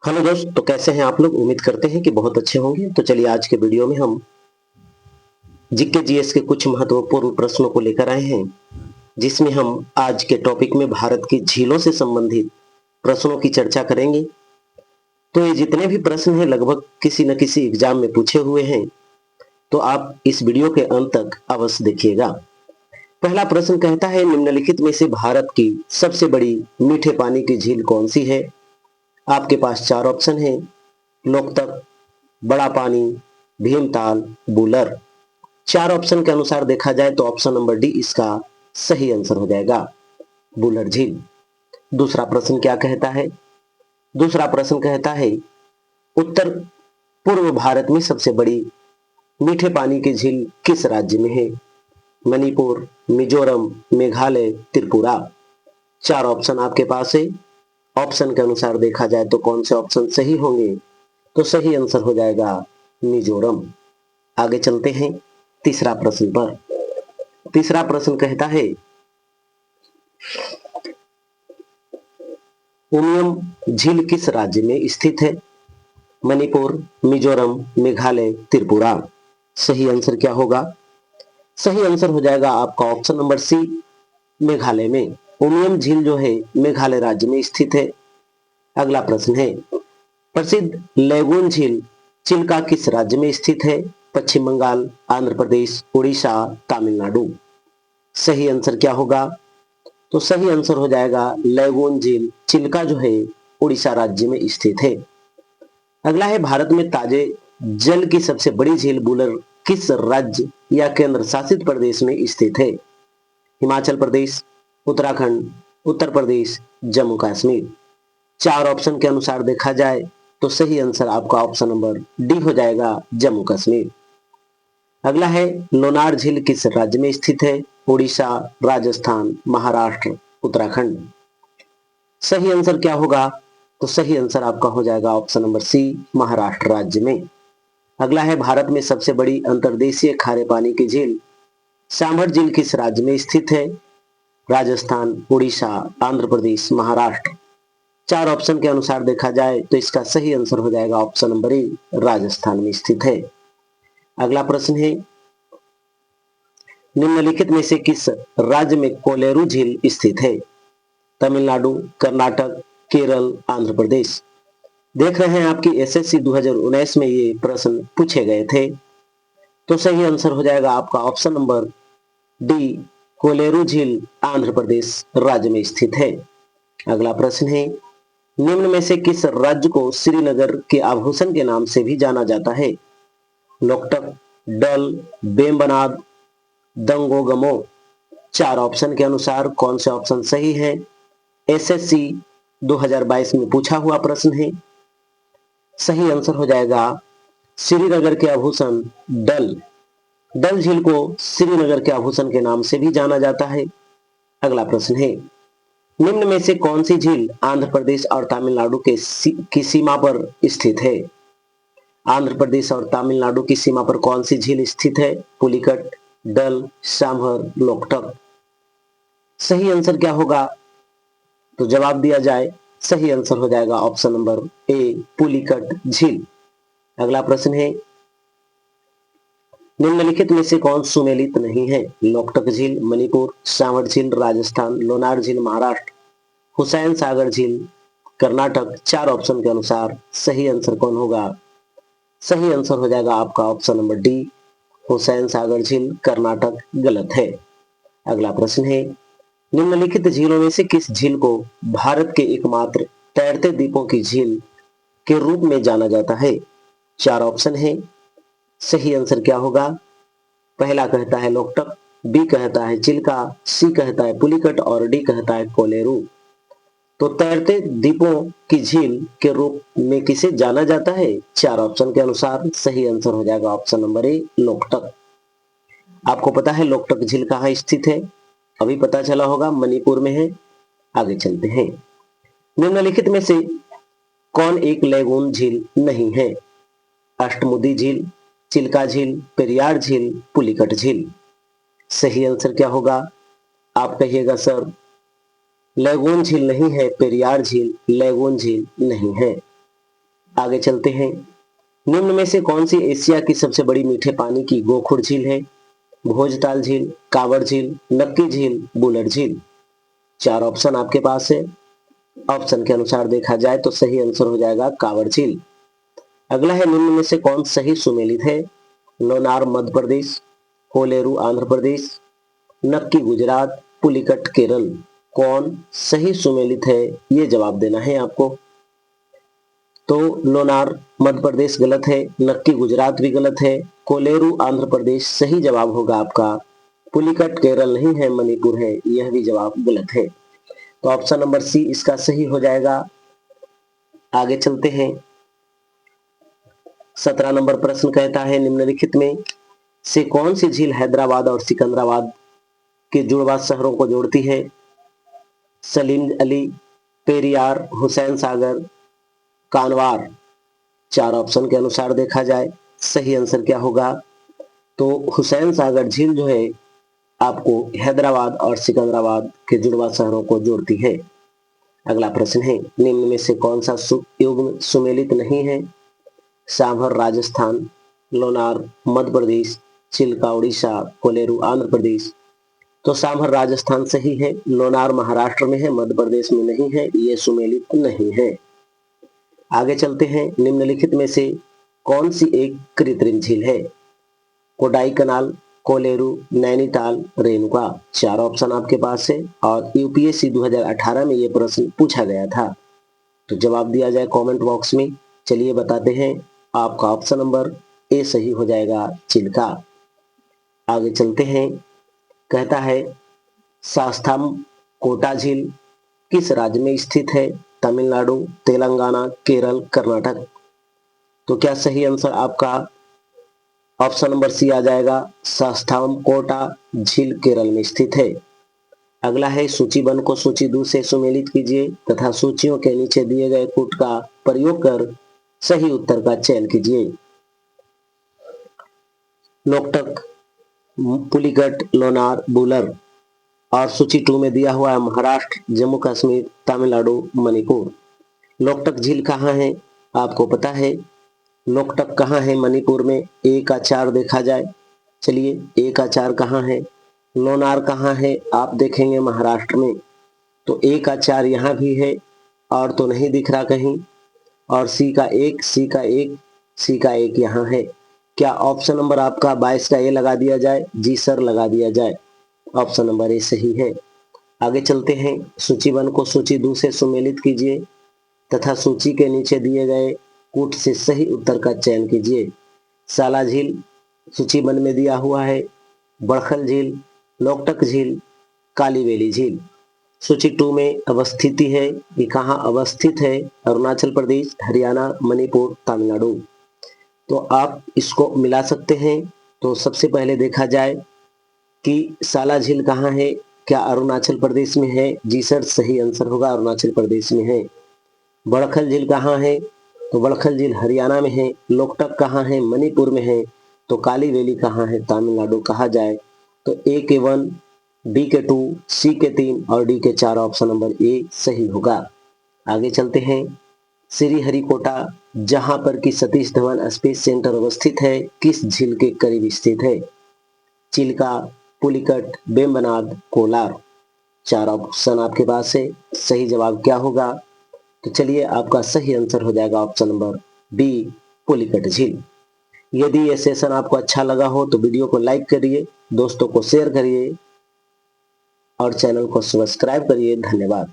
Hello दोस्त, तो कैसे हैं आप लोग। उम्मीद करते हैं कि बहुत अच्छे होंगे। तो चलिए आज के वीडियो में हम जीके जीएस के कुछ महत्वपूर्ण प्रश्नों को लेकर आए हैं, जिसमें हम आज के टॉपिक में भारत की झीलों से संबंधित प्रश्नों की चर्चा करेंगे। तो ये जितने भी प्रश्न हैं लगभग किसी न किसी एग्जाम में पूछे हुए हैं, तो आप इस वीडियो के अंत तक अवश्य देखिएगा। पहला प्रश्न कहता है, निम्नलिखित में से भारत की सबसे बड़ी मीठे पानी की झील कौन सी है। आपके पास चार ऑप्शन है: लोकतक, बड़ा पानी, भीमताल, बुलर। चार ऑप्शन के अनुसार देखा जाए तो ऑप्शन नंबर डी इसका सही आंसर हो जाएगा, बुलर झील। दूसरा प्रश्न क्या कहता है? दूसरा प्रश्न कहता है, उत्तर पूर्व भारत में सबसे बड़ी मीठे पानी की झील किस राज्य में है। मणिपुर, मिजोरम, मेघालय, त्रिपुरा। चार ऑप्शन आपके पास है। ऑप्शन के अनुसार देखा जाए तो कौन से ऑप्शन सही होंगे, तो सही आंसर हो जाएगा मिजोरम। आगे चलते हैं तीसरा प्रश्न पर। तीसरा प्रश्न कहता है, उमियम झील किस राज्य में स्थित है। मणिपुर, मिजोरम, मेघालय, त्रिपुरा। सही आंसर क्या होगा? सही आंसर हो जाएगा आपका ऑप्शन नंबर सी, मेघालय में। उमियम झील जो है मेघालय राज्य में स्थित है। अगला प्रश्न है, प्रसिद्ध लेगून झील चिल्का किस राज्य में स्थित है। पश्चिम बंगाल, आंध्र प्रदेश, उड़ीसा, तमिलनाडु। सही आंसर क्या होगा? तो सही आंसर हो जाएगा लेगून झील चिल्का जो है उड़ीसा राज्य में स्थित है। अगला है, भारत में ताजे जल की सबसे बड़ी झील बुलर किस राज्य या केंद्र शासित प्रदेश में स्थित है। हिमाचल प्रदेश, उत्तराखंड, उत्तर प्रदेश, जम्मू कश्मीर। चार ऑप्शन के अनुसार देखा जाए तो सही आंसर आपका ऑप्शन नंबर डी हो जाएगा, जम्मू कश्मीर। अगला है, लोनार झील किस राज्य में स्थित है। उड़ीसा, राजस्थान, महाराष्ट्र, उत्तराखंड। सही आंसर क्या होगा? तो सही आंसर आपका हो जाएगा ऑप्शन नंबर सी, महाराष्ट्र राज्य में। अगला है, भारत में सबसे बड़ी अंतर्देशीय खारे पानी की झील सांभर झील किस राज्य में स्थित है। राजस्थान, उड़ीसा, आंध्र प्रदेश, महाराष्ट्र। चार ऑप्शन के अनुसार देखा जाए तो इसका सही आंसर हो जाएगा ऑप्शन नंबर ए, राजस्थान में स्थित है। अगला प्रश्न है, निम्नलिखित में से किस राज्य में कोलेरू झील स्थित है। तमिलनाडु, कर्नाटक, केरल, आंध्र प्रदेश। देख रहे हैं आपकी एसएससी 2019 में ये प्रश्न पूछे गए थे। तो सही आंसर हो जाएगा आपका ऑप्शन नंबर डी, कोलेरू झील आंध्र प्रदेश राज्य में स्थित है। अगला प्रश्न है, निम्न में से किस राज्य को श्रीनगर के आभूषण के नाम से भी जाना जाता है। लोकटक, डल, बेम्बनाद, दंगोगमो। चार ऑप्शन के अनुसार कौन से ऑप्शन सही है? एसएससी 2022 में पूछा हुआ प्रश्न है। सही आंसर हो जाएगा श्रीनगर के आभूषण डल। डल झील को श्रीनगर के आभूषण के नाम से भी जाना जाता है। अगला प्रश्न है, निम्न में से कौन सी झील आंध्र प्रदेश और तमिलनाडु की सीमा पर स्थित है। आंध्र प्रदेश और तमिलनाडु की सीमा पर कौन सी झील स्थित है। पुलिकट, डल, सांभर, लोकटक। सही आंसर क्या होगा? तो जवाब दिया जाए, सही आंसर हो जाएगा ऑप्शन नंबर ए, पुलिकट झील। अगला प्रश्न है, निम्नलिखित में से कौन सुमेलित नहीं है। लोकटक झील मणिपुर, सांभर झील राजस्थान, लोनार झील महाराष्ट्र, हुसैन सागर झील कर्नाटक। चार ऑप्शन के अनुसार सही आंसर कौन होगा? सही आंसर हो जाएगा आपका option number D, Hussain Sagar झील कर्नाटक। गलत है। अगला प्रश्न है, निम्नलिखित झीलों में से किस झील को भारत के एकमात्र तैरते द्वीपों की झील के रूप में जाना जाता है। चार ऑप्शन है। सही आंसर क्या होगा? पहला कहता है लोकटक, बी कहता है चिल्का, सी कहता है पुलिकट और डी कहता है कोलेरू। तो तैरते द्वीपों की झील के रूप में किसे जाना जाता है? चार ऑप्शन के अनुसार सही आंसर हो जाएगा ऑप्शन नंबर ए, लोकटक। आपको पता है लोकटक झील कहाँ स्थित है? अभी पता चला होगा, मणिपुर में है। आगे चलते हैं, निम्नलिखित में से कौन एक लेगून झील नहीं है। अष्टमुदी झील, चिल्का झील, पेरियार झील, पुलिकट झील। सही आंसर क्या होगा? आप कहिएगा सर, लेगून झील नहीं है, पेरियार झील लेगून झील नहीं है। आगे चलते हैं। निम्न में से कौन सी एशिया की सबसे बड़ी मीठे पानी की गोखुर झील है? भोजताल झील, कावड़ झील, नक्की झील, बुलर झील। 4 ऑप्शन आपके पास है। ऑप्शन के अनुसार देखा जाए तो सही आंसर हो जाएगा कावड़ झील। अगला है, निम्न में से कौन सही सुमेलित है? लोनार मध्य प्रदेश, कोलेरू आंध्र प्रदेश, नक्की गुजरात, पुलिकट केरल। कौन सही सुमेलित है, ये जवाब देना है आपको। तो लोनार मध्य प्रदेश गलत है, नक्की गुजरात भी गलत है, कोलेरू आंध्र प्रदेश सही जवाब होगा आपका। पुलिकट केरल नहीं है, मणिपुर है, यह भी जवाब गलत है। तो ऑप्शन नंबर सी इसका सही हो जाएगा। आगे चलते हैं। 17 नंबर प्रश्न कहता है, निम्नलिखित में से कौन सी झील हैदराबाद और सिकंदराबाद के जुड़वा शहरों को जोड़ती है? सलीम अली, पेरियार, हुसैन सागर, कानवार। 4 ऑप्शन के अनुसार देखा जाए सही आंसर क्या होगा? तो हुसैन सागर झील जो है आपको हैदराबाद और सिकंदराबाद के जुड़वा शहरों को जोड़ती है। अगला प्रश्न है, निम्न में से कौन सा युग्म सुमेलित नहीं है? सांभर राजस्थान, लोनार मध्य प्रदेश, चिल्का उड़ीसा, कोलेरू आंध्र प्रदेश। तो सांभर राजस्थान सही है, लोनार महाराष्ट्र में है, मध्य प्रदेश में नहीं है, ये सुमेलित नहीं है। आगे चलते हैं। निम्नलिखित में से कौन सी एक कृत्रिम झील है? कोडाई कनाल, कोलेरू, नैनीताल, रेणुका। 4 ऑप्शन आपके पास है और यूपीएससी 2018 में ये प्रश्न पूछा गया था। तो जवाब दिया जाए कमेंट बॉक्स में। चलिए बताते हैं, आपका ऑप्शन नंबर ए सही हो जाएगा, चिल्का। आगे चलते हैं। कहता है, शास्ताम कोटा झील किस राज्य में स्थित है? तमिलनाडु, तेलंगाना, केरल, कर्नाटक। तो क्या सही आंसर आपका ऑप्शन नंबर सी आ जाएगा, शास्ताम कोटा झील केरल में स्थित है। अगला है, सूची 1 को सूची 2 से सुमेलित कीजिए तथा सूचियों के नीचे दिए गए कूट का प्रयोग कर सही उत्तर का चयन कीजिए। लोकटक, पुलिकट, लोनार, बुलर। और सूची 2 में दिया हुआ है महाराष्ट्र, जम्मू कश्मीर, तमिलनाडु, मणिपुर। लोकटक झील कहाँ है? आपको पता है लोकटक कहाँ है मणिपुर में? ए का 4 देखा जाए। चलिए, ए का 4 कहाँ है? लोनार कहाँ है? आप देखेंगे महाराष्ट्र में। तो ए का 4 यहाँ भी है और तो नहीं दिख रहा कहीं। और सी का 1, सी का 1, सी का 1 यहाँ है। क्या ऑप्शन नंबर आपका 22 का ए लगा दिया जाए? जी सर, लगा दिया जाए। ऑप्शन नंबर ए सही है। आगे चलते हैं। सूची 1 को सूची 2 से सुमेलित कीजिए तथा सूची के नीचे दिए गए कूट से सही उत्तर का चयन कीजिए। साला झील सूची 1 में दिया हुआ है, बड़खल झील, लोकटक झील, कालीवेली झील। सूची 2 में अवस्थिति है कि कहाँ अवस्थित है? अरुणाचल प्रदेश, हरियाणा, मणिपुर, तमिलनाडु। तो आप इसको मिला सकते हैं। तो सबसे पहले देखा जाए कि साला झील कहाँ है? क्या अरुणाचल प्रदेश में है? जी सर, सही आंसर होगा, अरुणाचल प्रदेश में है। बड़खल झील कहाँ है? तो बड़खल झील हरियाणा में है। लोकटक कहाँ है? मणिपुर में है। तो काली वैली कहाँ है? तमिलनाडु। कहा जाए तो ए के 1, बी के 2, सी के 3 और डी के 4 ऑप्शन नंबर ए सही होगा। आगे चलते हैं। श्रीहरिकोटा, जहां पर कि सतीश धवन स्पेस सेंटर अवस्थित है, किस झील के करीब स्थित है? चिल्का, पुलिकट, वेम्बनाड, कोलार। 4 ऑप्शन आपके पास है। सही जवाब क्या होगा? तो चलिए, आपका सही आंसर हो जाएगा ऑप्शन नंबर बी, पुलिकट झील। यदि यह सेशन आपको अच्छा लगा हो तो वीडियो को लाइक करिए, दोस्तों को शेयर करिए और चैनल को सब्सक्राइब करिए। धन्यवाद।